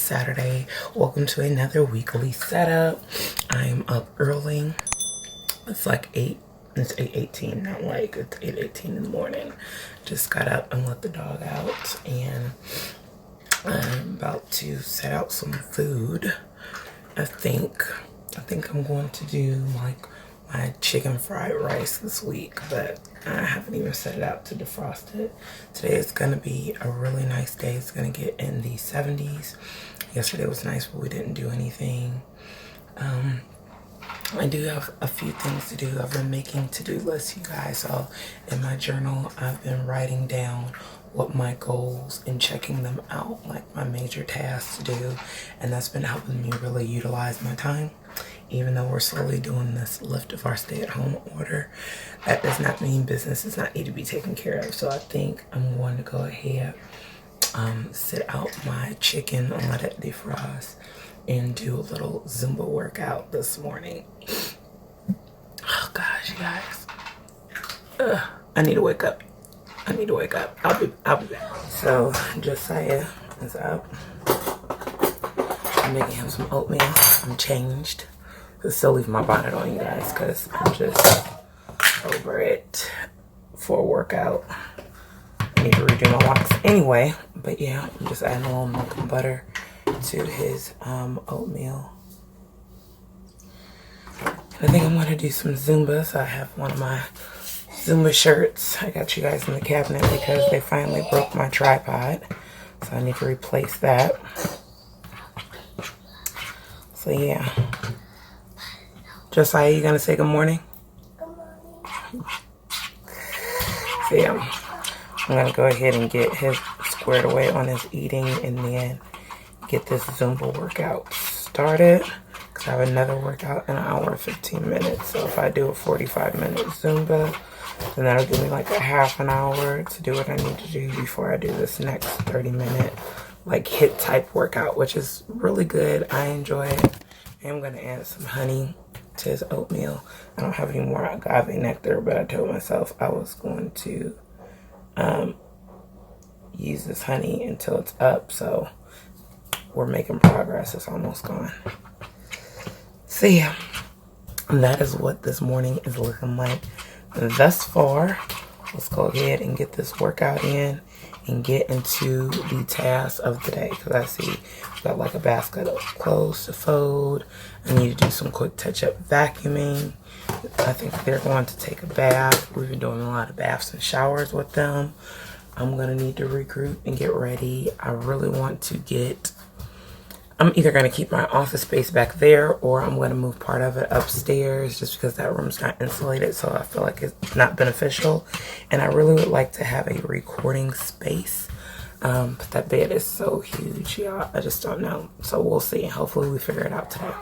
Saturday. Welcome to another weekly setup. I'm up early. It's like 8. It's 8:18, not like it's 8:18 in the morning. Just got up and let the dog out, and I'm about to set out some food. I think I'm going to do like my chicken fried rice this week, but I haven't even set it out to defrost it. Today is gonna be a really nice day. It's gonna get in the 70s. Yesterday was nice, but we didn't do anything. I do have a few things to do. I've been making to-do lists, you guys. So in my journal, I've been writing down what my goals and checking them out, like my major tasks to do. And that's been helping me really utilize my time. Even though we're slowly doing this lift of our stay-at-home order, that does not mean business does not need to be taken care of. So I think I'm going to go ahead, sit out my chicken and let it defrost, and do a little Zumba workout this morning. Oh gosh, you guys. I need to wake up. I'll be back. So Josiah is up. I'm making him some oatmeal. I'm changed. I still leave my bonnet on, you guys, because I'm just over it for a workout. I need to redo my locks anyway. But yeah, I'm just adding a little milk and butter to his oatmeal. I think I'm going to do some Zumba. So I have one of my Zumba shirts. I got you guys in the cabinet because they finally broke my tripod. So I need to replace that. So yeah. Josiah, you going to say good morning? Good morning. So yeah, I'm going to go ahead and get his squared away on his eating and then get this Zumba workout started, because I have another workout in an hour and 15 minutes. So if I do a 45-minute Zumba, then that'll give me like a half an hour to do what I need to do before I do this next 30-minute like HIIT type workout, which is really good. I enjoy it. I'm going to add some honey to his oatmeal. I don't have any more agave nectar, but I told myself I was going to use this honey until it's up. So we're making progress. It's almost gone. So yeah, that is what this morning is looking like thus far. Let's go ahead and get this workout in and get into the tasks of the day, because I see we've got like a basket of clothes to fold. I need to do some quick touch-up vacuuming. I think they're going to take a bath. We've been doing a lot of baths and showers with them. I'm gonna need to regroup and get ready. I really want to get, I'm either going to keep my office space back there, or I'm going to move part of it upstairs, just because that room's not insulated, so I feel like it's not beneficial. And I really would like to have a recording space, but that bed is so huge, y'all. I just don't know. So we'll see. Hopefully we figure it out today.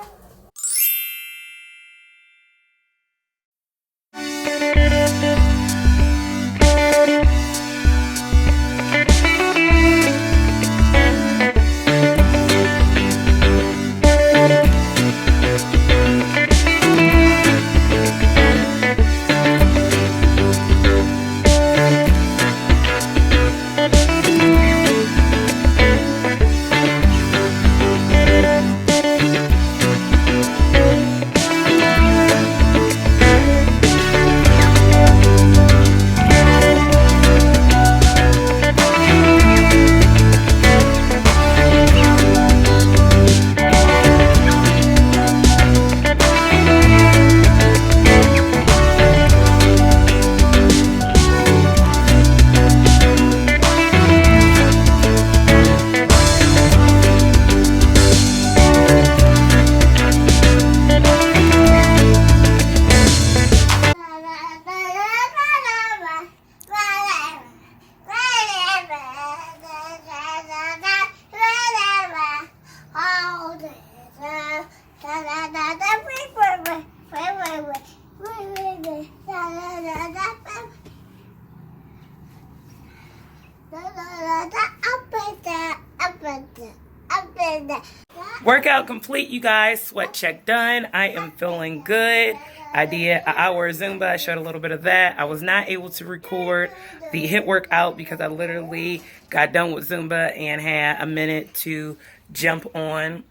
Workout complete, you guys. Sweat check done. I am feeling good. I did an hour of Zumba. I showed a little bit of that. I was not able to record the HIIT workout because I literally got done with Zumba and had a minute to jump on.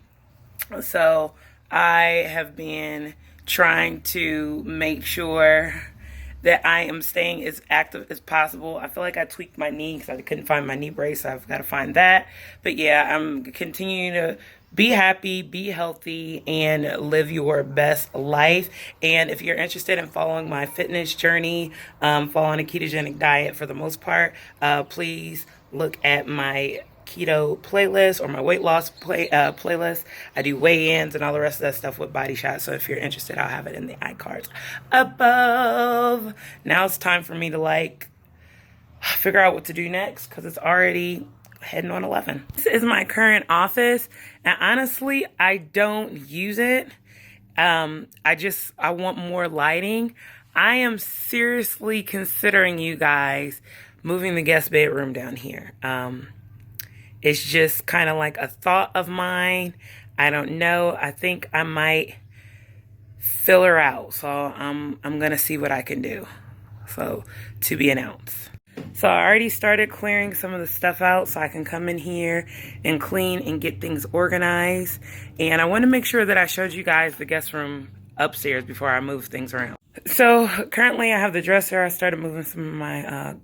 So I have been trying to make sure that I am staying as active as possible. I feel like I tweaked my knee because I couldn't find my knee brace, so I've got to find that. But yeah, I'm continuing to be happy, be healthy, and live your best life. And if you're interested in following my fitness journey, following a ketogenic diet for the most part, please look at my keto playlist or my weight loss playlist. I do weigh-ins and all the rest of that stuff with Body Shot. So if you're interested, I'll have it in the iCards above. Now it's time for me to figure out what to do next because it's already heading on 11. This is my current office, and honestly, I don't use it. I want more lighting. I am seriously considering, you guys, moving the guest bedroom down here. It's just kind of like a thought of mine. I don't know. I think I might fill her out. So I'm going to see what I can do. So to be announced. So I already started clearing some of the stuff out so I can come in here and clean and get things organized. And I want to make sure that I showed you guys the guest room upstairs before I move things around. So currently I have the dresser. I started moving some of my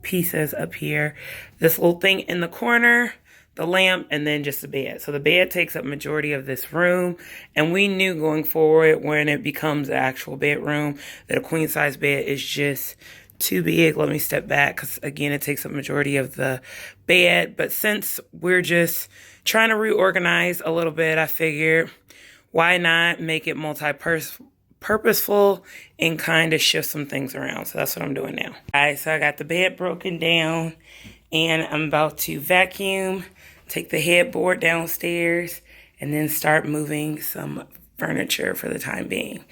pieces up here. This little thing in the corner, the lamp, and then just the bed. So the bed takes up majority of this room, and we knew going forward when it becomes an actual bedroom that a queen size bed is just too big. Let me step back because again it takes up majority of the bed. But since we're just trying to reorganize a little bit, I figured why not make it purposeful and kind of shift some things around. So that's what I'm doing now. All right, so I got the bed broken down and I'm about to vacuum, take the headboard downstairs, and then start moving some furniture for the time being.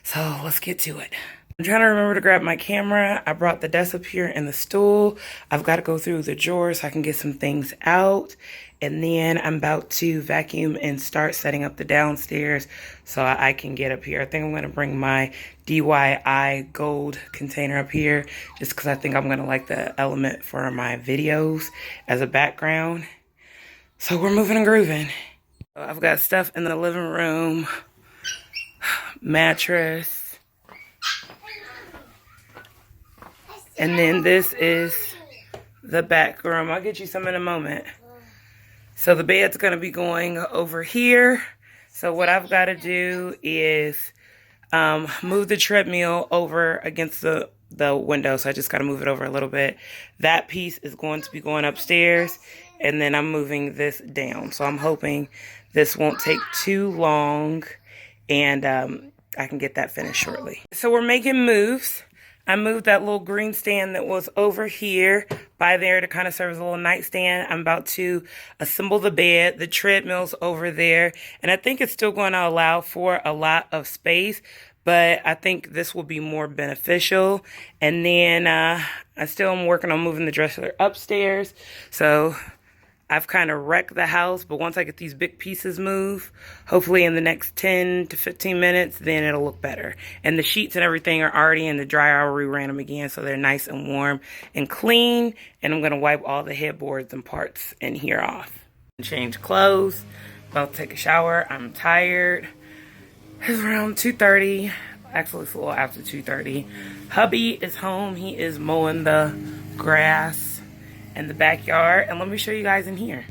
So let's get to it. I'm trying to remember to grab my camera. I brought the desk up here and the stool. I've got to go through the drawers so I can get some things out. And then I'm about to vacuum and start setting up the downstairs so I can get up here. I think I'm going to bring my DIY gold container up here just because I think I'm going to like the element for my videos as a background. So we're moving and grooving. I've got stuff in the living room, mattress. And then this is the back room. I'll get you some in a moment. So the bed's going to be going over here. So what I've got to do is move the treadmill over against the window. So I just got to move it over a little bit. That piece is going to be going upstairs. And then I'm moving this down. So I'm hoping this won't take too long. And I can get that finished shortly. So we're making moves. I moved that little green stand that was over here by there to kind of serve as a little nightstand. I'm about to assemble the bed. The treadmill's over there. And I think it's still going to allow for a lot of space. But I think this will be more beneficial. And then I still am working on moving the dresser upstairs. So I've kind of wrecked the house, but once I get these big pieces moved, hopefully in the next 10 to 15 minutes, then it'll look better. And the sheets and everything are already in the dryer. I already ran them again, so they're nice and warm and clean. And I'm going to wipe all the headboards and parts in here off. Change clothes. About to take a shower. I'm tired. It's around 2:30. Actually, it's a little after 2:30. Hubby is home. He is mowing the grass in the backyard, and let me show you guys in here.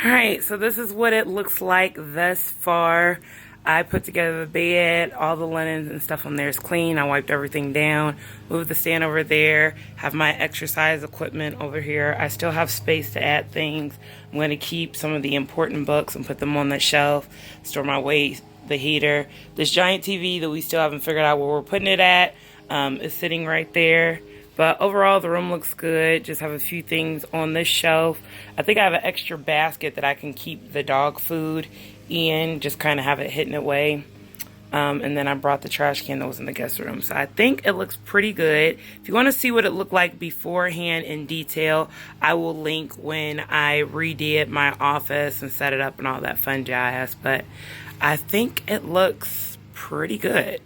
All right, so this is what it looks like thus far. I put together the bed, all the linens and stuff on there is clean. I wiped everything down, moved the stand over there, have my exercise equipment over here. I still have space to add things. I'm going to keep some of the important books and put them on that shelf, store my weights, the heater. This giant TV that we still haven't figured out where we're putting it at is sitting right there. But overall, the room looks good. Just have a few things on this shelf. I think I have an extra basket that I can keep the dog food in. Just kind of have it hidden away. And then I brought the trash can that was in the guest room. So I think it looks pretty good. If you want to see what it looked like beforehand in detail, I will link when I redid my office and set it up and all that fun jazz. But I think it looks pretty good.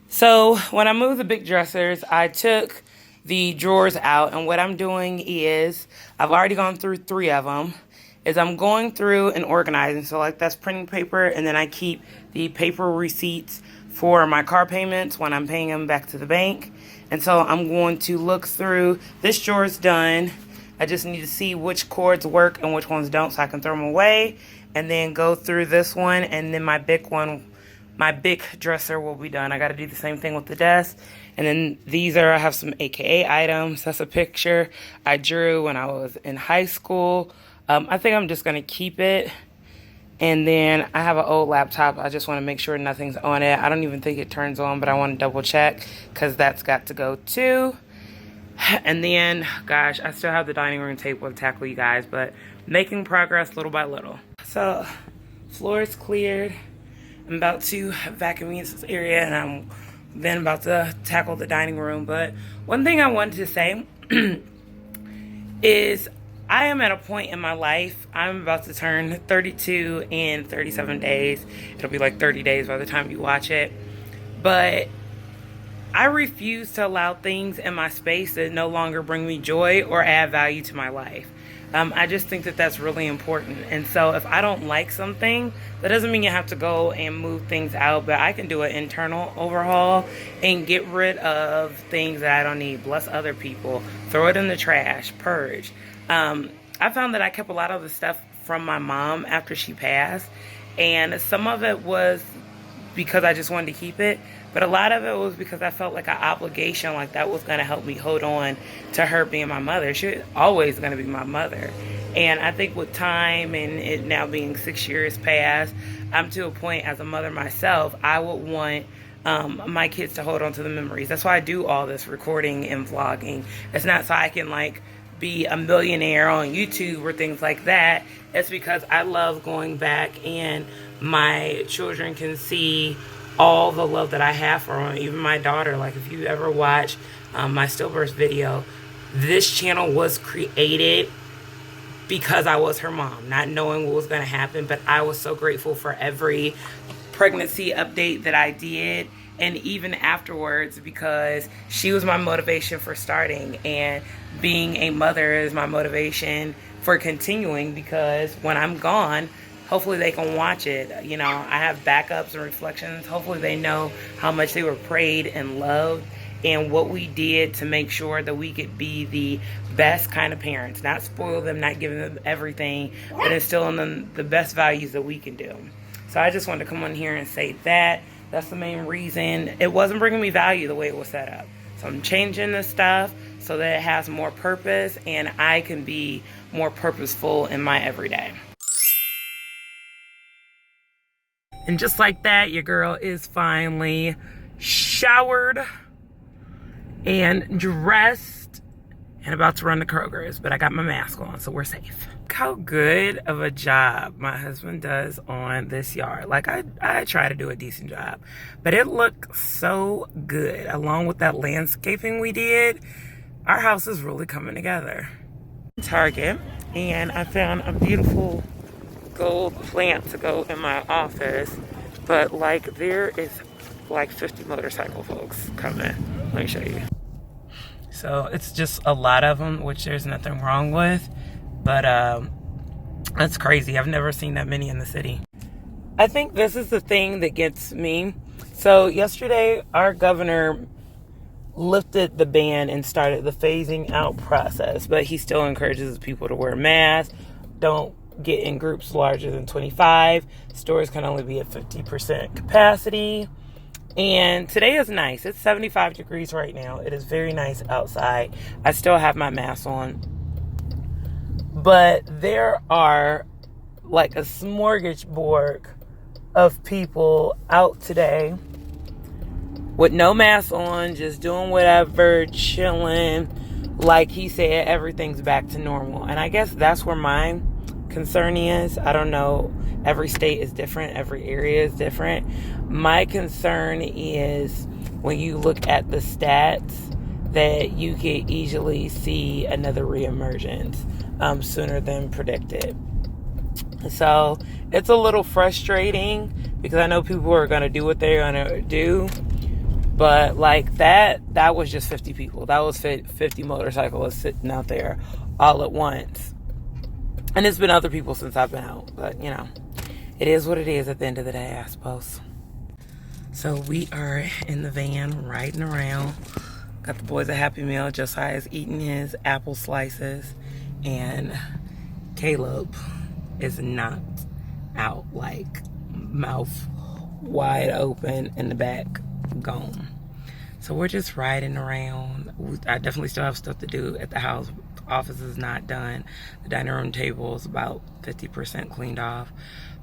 So when I moved the big dressers, I took the drawers out. And what I'm doing is, I've already gone through 3 of them. Is I'm going through and organizing. So like that's printing paper, and then I keep the paper receipts for my car payments when I'm paying them back to the bank. And so I'm going to look through, this drawer is done. I just need to see which cords work and which ones don't so I can throw them away. And then go through this one, and then my big one, my big dresser will be done. I got to do the same thing with the desk. And then these are, I have some AKA items. That's a picture I drew when I was in high school. I think I'm just going to keep it. And then I have an old laptop. I just want to make sure nothing's on it. I don't even think it turns on, but I want to double check because that's got to go too. And then, gosh, I still have the dining room table to tackle, you guys, but making progress little by little. So, floor is cleared. I'm about to vacuum this area, and I'm then about to tackle the dining room. But one thing I wanted to say is, I am at a point in my life, I'm about to turn 32 in 37 days. It'll be like 30 days by the time you watch it. But I refuse to allow things in my space that no longer bring me joy or add value to my life. I just think that that's really important. And so if I don't like something, that doesn't mean you have to go and move things out, but I can do an internal overhaul and get rid of things that I don't need, bless other people, throw it in the trash, purge. I found that I kept a lot of the stuff from my mom after she passed, and some of it was because I just wanted to keep it, but a lot of it was because I felt like an obligation, like that was going to help me hold on to her being my mother. She's always going to be my mother. And I think with time and it now being 6 years past, I'm to a point as a mother myself, I would want my kids to hold on to the memories. That's why I do all this recording and vlogging. It's not so I can like be a millionaire on YouTube or things like that. It's because I love going back and my children can see all the love that I have for them. Even my daughter, like if you ever watch my stillbirth video, this channel was created because I was her mom, not knowing what was going to happen, but I was so grateful for every pregnancy update that I did, and even afterwards, because she was my motivation for starting, and being a mother is my motivation for continuing, because when I'm gone, hopefully they can watch it. You know, I have backups and reflections. Hopefully they know how much they were prayed and loved, and what we did to make sure that we could be the best kind of parents, not spoil them, not giving them everything, but instill in them the best values that we can do. So I just wanted to come on here and say that. That's the main reason. It wasn't bringing me value the way it was set up. So I'm changing the stuff so that it has more purpose and I can be more purposeful in my everyday. And just like that, your girl is finally showered and dressed and about to run to Kroger's, but I got my mask on, so we're safe. Look how good of a job my husband does on this yard. Like, I try to do a decent job, but it looks so good. Along with that landscaping we did, our house is really coming together. Target, and I found a beautiful gold plant to go in my office, but like there is like 50 motorcycle folks coming. Let me show you. So it's just a lot of them, which there's nothing wrong with, but that's crazy. I've never seen that many in the city. I think this is the thing that gets me. So yesterday, our governor lifted the ban and started the phasing out process, but he still encourages people to wear masks. Don't get in groups larger than 25. Stores can only be at 50% capacity. And today is nice. It's 75 degrees right now. It is very nice outside. I still have my mask on. But there are like a smorgasbord of people out today with no mask on, just doing whatever, chilling. Like he said, everything's back to normal. And I guess that's where my concern is. I don't know every state is different, every area is different. My concern is when you look at the stats that you could easily see another reemergence sooner than predicted. So it's a little frustrating because I know people are going to do what they're going to do. But like that was just 50 people. That was 50 motorcyclists sitting out there all at once. And it's been other people since I've been out. But, you know, it is what it is at the end of the day, I suppose. So we are in the van riding around. Got the boys a Happy Meal. Josiah's eating his apple slices. And Caleb is knocked out, like mouth wide open in the back, gone. So we're just riding around. I definitely still have stuff to do at the house. The office is not done. The dining room table is about 50% cleaned off.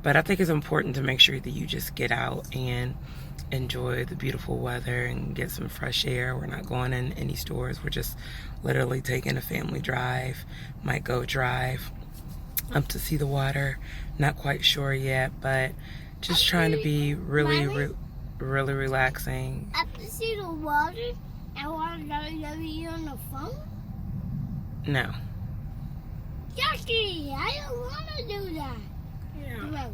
But I think it's important to make sure that you just get out and enjoy the beautiful weather and get some fresh air. We're not going in any stores. We're just literally taking a family drive. Might go drive up to see the water. Not quite sure yet, but just trying to be really relaxing. Up to see the water and want to you on the phone? No. Jackie, I don't want to do that. Yeah.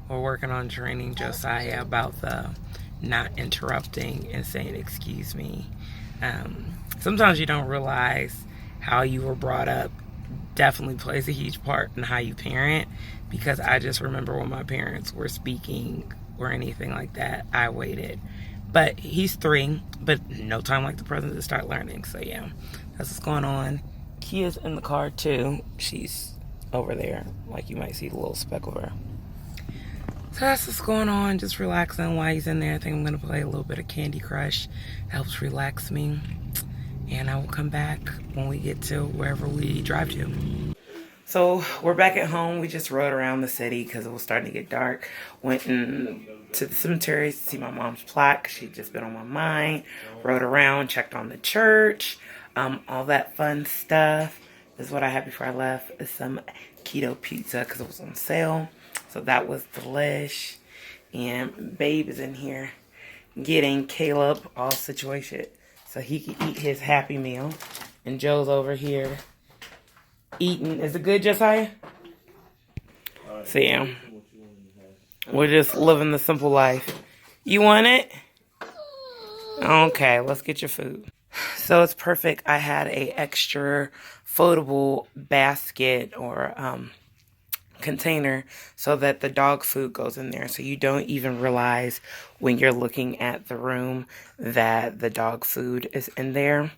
We're working on training Josiah about the not interrupting and saying excuse me. Sometimes you don't realize how you were brought up definitely plays a huge part in how you parent, because I just remember when my parents were speaking or anything like that, I waited. But he's 3, but no time like the present to start learning. So yeah, that's what's going on. Kia's in the car too. She's over there, like you might see the little speck of her. So that's what's going on, just relaxing while he's in there. I think I'm gonna play a little bit of Candy Crush. Helps relax me. And I will come back when we get to wherever we drive to. So we're back at home. We just rode around the city because it was starting to get dark. Went to the cemetery to see my mom's plaque. She'd just been on my mind. Rode around, checked on the church, all that fun stuff. This is what I had before I left. Is some keto pizza because it was on sale. So that was delish. And Babe is in here getting Caleb all situated so he can eat his Happy Meal. And Joe's over here eating. Is it good, Josiah? So yeah, we're just living the simple life. You want it? Okay, let's get your food. So it's perfect. I had a extra foldable basket or container so that the dog food goes in there, so you don't even realize when you're looking at the room that the dog food is in there.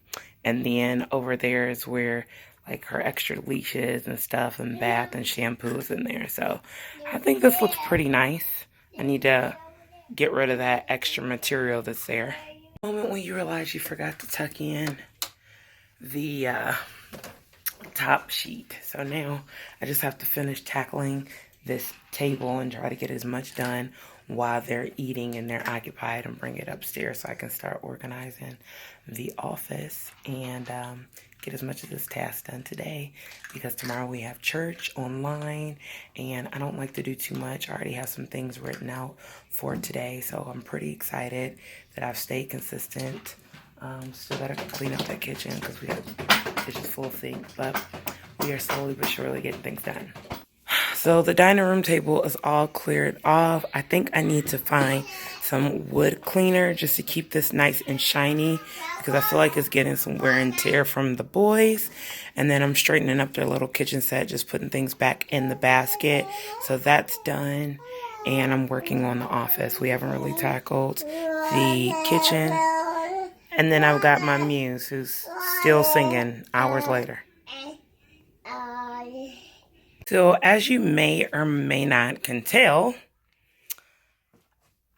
And then over there is where like her extra leashes and stuff and bath and shampoo is in there. So I think this looks pretty nice. I need to get rid of that extra material that's there. The moment when you realize you forgot to tuck in the top sheet. So now I just have to finish tackling this table and try to get as much done while they're eating and they're occupied, and bring it upstairs so I can start organizing the office and get as much of this task done today, because tomorrow we have church online and I don't like to do too much. I already have some things written out for today, so I'm pretty excited that I've stayed consistent. Still gotta clean up that kitchen because we got the kitchen full of things, but we are slowly but surely getting things done. So the dining room table is all cleared off. I think I need to find some wood cleaner just to keep this nice and shiny, because I feel like it's getting some wear and tear from the boys. And then I'm straightening up their little kitchen set, just putting things back in the basket. So that's done. And I'm working on the office. We haven't really tackled the kitchen. And then I've got my muse who's still singing hours later. So as you may or may not can tell,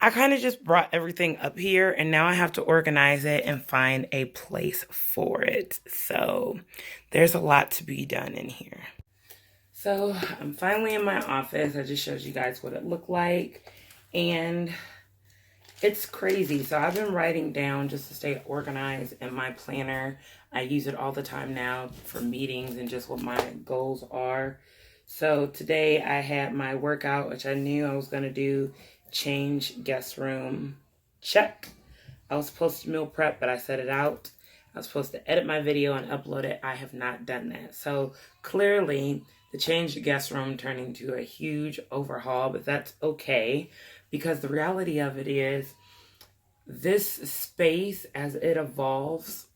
I kind of just brought everything up here and now I have to organize it and find a place for it. So there's a lot to be done in here. So I'm finally in my office. I just showed you guys what it looked like and it's crazy. So I've been writing down just to stay organized in my planner. I use it all the time now for meetings and just what my goals are. So today I had my workout, which I knew I was going to do. Change guest room, check. I was supposed to meal prep, but I set it out. I was supposed to edit my video and upload it. I have not done that. So clearly the change guest room turned into a huge overhaul, but that's okay, because the reality of it is this space, as it evolves,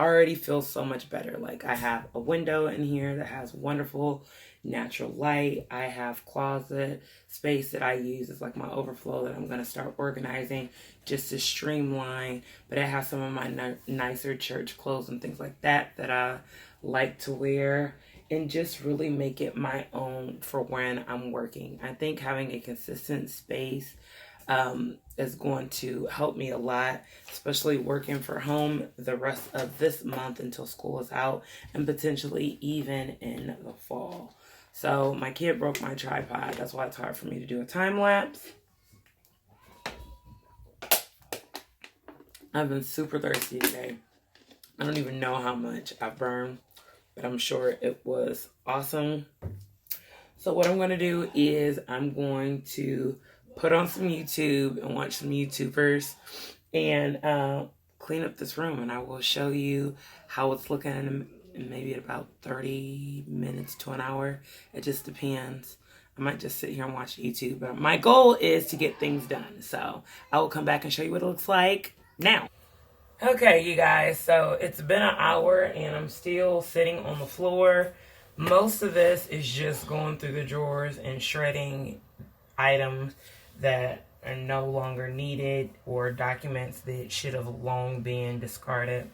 already feels so much better. Like, I have a window in here that has wonderful natural light. I have closet space that I use as like my overflow that I'm going to start organizing just to streamline. But it has some of my nicer church clothes and things like that that I like to wear, and just really make it my own for when I'm working. I think having a consistent space is going to help me a lot, especially working from home the rest of this month until school is out, and potentially even in the fall. So my kid broke my tripod. That's why it's hard for me to do a time lapse. I've been super thirsty today. I don't even know how much I've burned, but I'm sure it was awesome. So what I'm going to do is I'm going to put on some YouTube and watch some YouTubers and clean up this room. And I will show you how it's looking in maybe about 30 minutes to an hour. It just depends. I might just sit here and watch YouTube. But my goal is to get things done. So I will come back and show you what it looks like now. Okay, you guys. So it's been an hour and I'm still sitting on the floor. Most of this is just going through the drawers and shredding items that are no longer needed, or documents that should have long been discarded.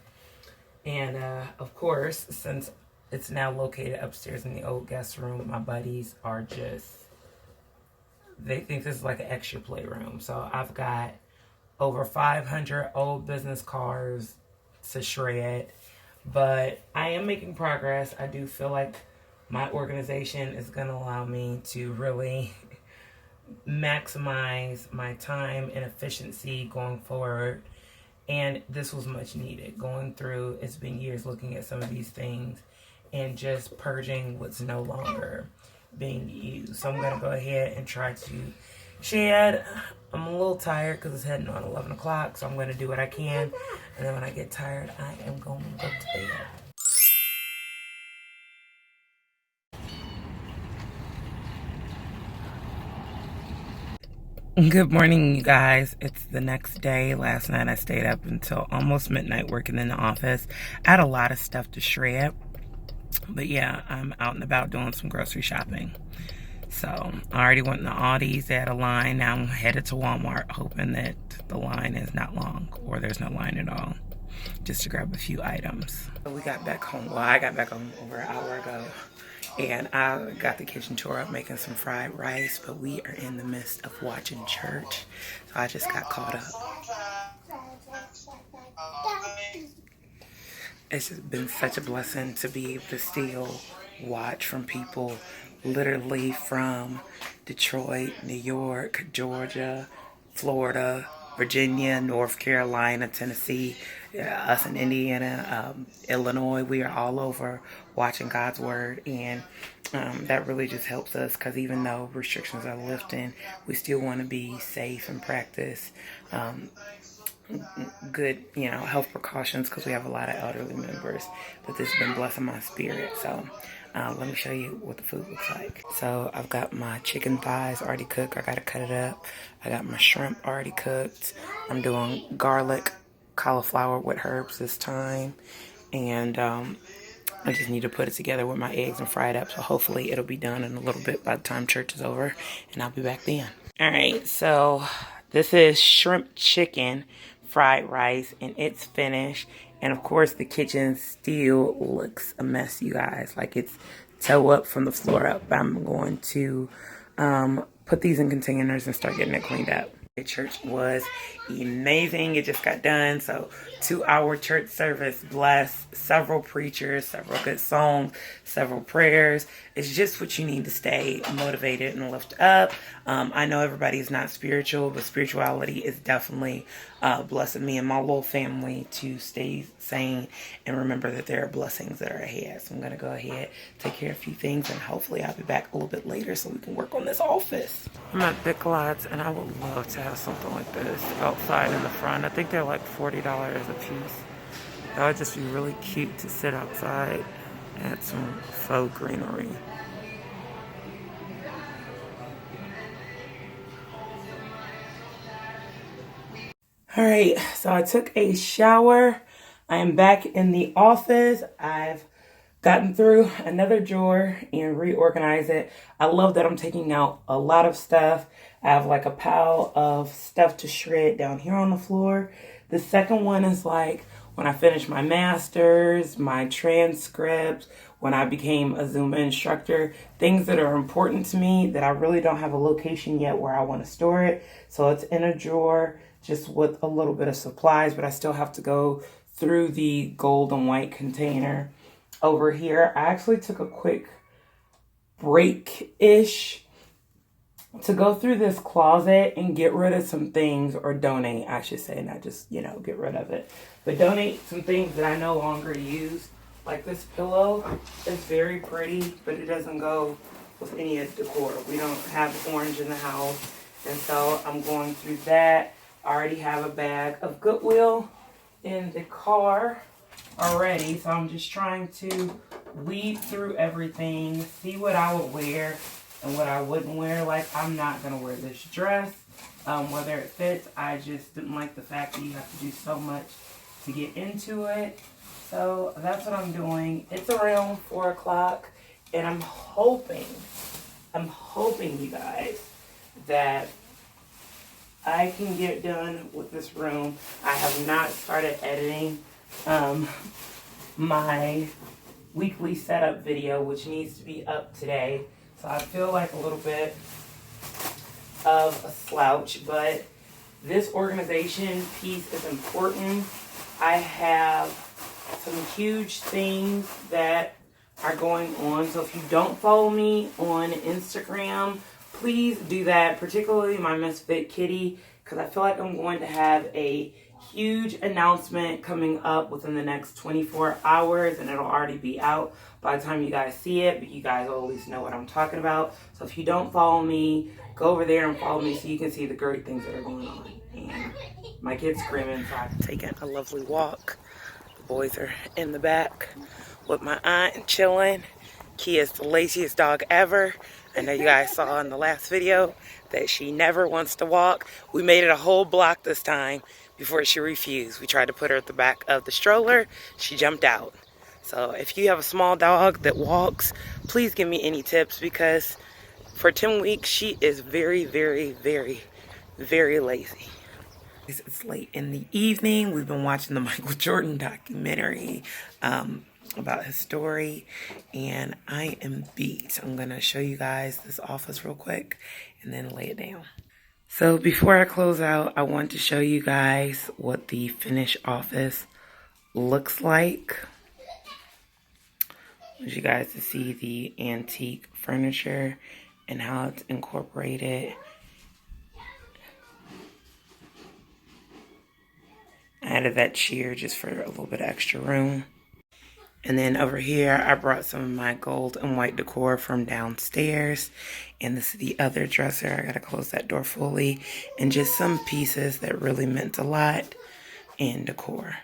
And of course, since it's now located upstairs in the old guest room, my buddies are they think this is like an extra playroom. So I've got over 500 old business cards to shred, but I am making progress. I do feel like my organization is going to allow me to really maximize my time and efficiency going forward. And this was much needed. Going through, it's been years looking at some of these things and just purging what's no longer being used. So I'm going to go ahead and try to shed. I'm a little tired because it's heading on 11 o'clock, so I'm going to do what I can. And then when I get tired, I am going to go to bed. Good morning, you guys. It's the next day. Last night I stayed up until almost midnight working in the office. I had a lot of stuff to shred. But yeah, I'm out and about doing some grocery shopping. So I already went in the Aldi's. They had a line. Now I'm headed to Walmart, hoping that the line is not long or there's no line at all, just to grab a few items. So we got back home. Well, I got back home over an hour ago. And I got the kitchen tore up making some fried rice, but we are in the midst of watching church. So I just got caught up. It's just been such a blessing to be able to still watch from people literally from Detroit, New York, Georgia, Florida, Virginia, North Carolina, Tennessee, us in Indiana, Illinois. We are all over watching God's Word, and that really just helps us, because even though restrictions are lifting, we still want to be safe and practice good, health precautions, because we have a lot of elderly members. But this has been blessing my spirit. So let me show you what the food looks like. So I've got my chicken thighs already cooked. I got to cut it up. I got my shrimp already cooked. I'm doing garlic cauliflower with herbs this time. And I just need to put it together with my eggs and fry it up. So hopefully it'll be done in a little bit by the time church is over. And I'll be back then. All right, so this is shrimp chicken fried rice, and it's finished. And of course the kitchen still looks a mess, you guys. Like, it's toe up from the floor up. I'm going to put these in containers and start getting it cleaned up. The church was amazing. It just got done. So 2-hour church service, blessed, several preachers, several good songs, several prayers. It's just what you need to stay motivated and lift up. I know everybody is not spiritual, but spirituality is definitely blessing me and my little family to stay sane and remember that there are blessings that are ahead. So I'm going to go ahead, take care of a few things, and hopefully I'll be back a little bit later so we can work on this office. I'm at Big Lots, and I would love to have something like this outside in the front. I think they're like $40 a piece. That would just be really cute to sit outside, add some faux greenery. All right, so I took a shower. I am back in the office. I've gotten through another drawer and reorganized it. I love that I'm taking out a lot of stuff. I have like a pile of stuff to shred down here on the floor. The second one is like when I finished my master's, my transcripts, when I became a Zumba instructor, things that are important to me that I really don't have a location yet where I want to store it. So it's in a drawer just with a little bit of supplies, but I still have to go through the gold and white container. Over here, I actually took a quick break-ish to go through this closet and get rid of some things, or donate, I should say, not just, get rid of it. But donate some things that I no longer use. Like this pillow is very pretty, but it doesn't go with any of the decor. We don't have orange in the house, and so I'm going through that. I already have a bag of Goodwill in the car already, so I'm just trying to weed through everything, see what I would wear and what I wouldn't wear. Like, I'm not gonna wear this dress, whether it fits. I just didn't like the fact that you have to do so much to get into it. So that's what I'm doing. It's around 4 o'clock, and I'm hoping you guys that I can get done with this room. I have not started editing my weekly setup video, which needs to be up today. So I feel like a little bit of a slouch, but this organization piece is important. I have some huge things that are going on. So if you don't follow me on Instagram, please do that, particularly my Misfit Kitty, because I feel like I'm going to have a huge announcement coming up within the next 24 hours, and it'll already be out by the time you guys see it, but you guys will at least know what I'm talking about. So if you don't follow me, go over there and follow me so you can see the great things that are going on. And my kid's screaming, so I've taken a lovely walk. The boys are in the back with my aunt chilling. Kia's the laziest dog ever. I know you guys saw in the last video that she never wants to walk. We made it a whole block this time before she refused. We tried to put her at the back of the stroller. She jumped out. So if you have a small dog that walks, please give me any tips, because for 10 weeks, she is very, very, very, very lazy. It's late in the evening. We've been watching the Michael Jordan documentary about his story, and I am beat. I'm gonna show you guys this office real quick and then lay it down. So before I close out, I want to show you guys what the finished office looks like. I want you guys to see the antique furniture and how it's incorporated. I added that chair just for a little bit of extra room. And then over here, I brought some of my gold and white decor from downstairs. And this is the other dresser. I gotta close that door fully. And just some pieces that really meant a lot in decor.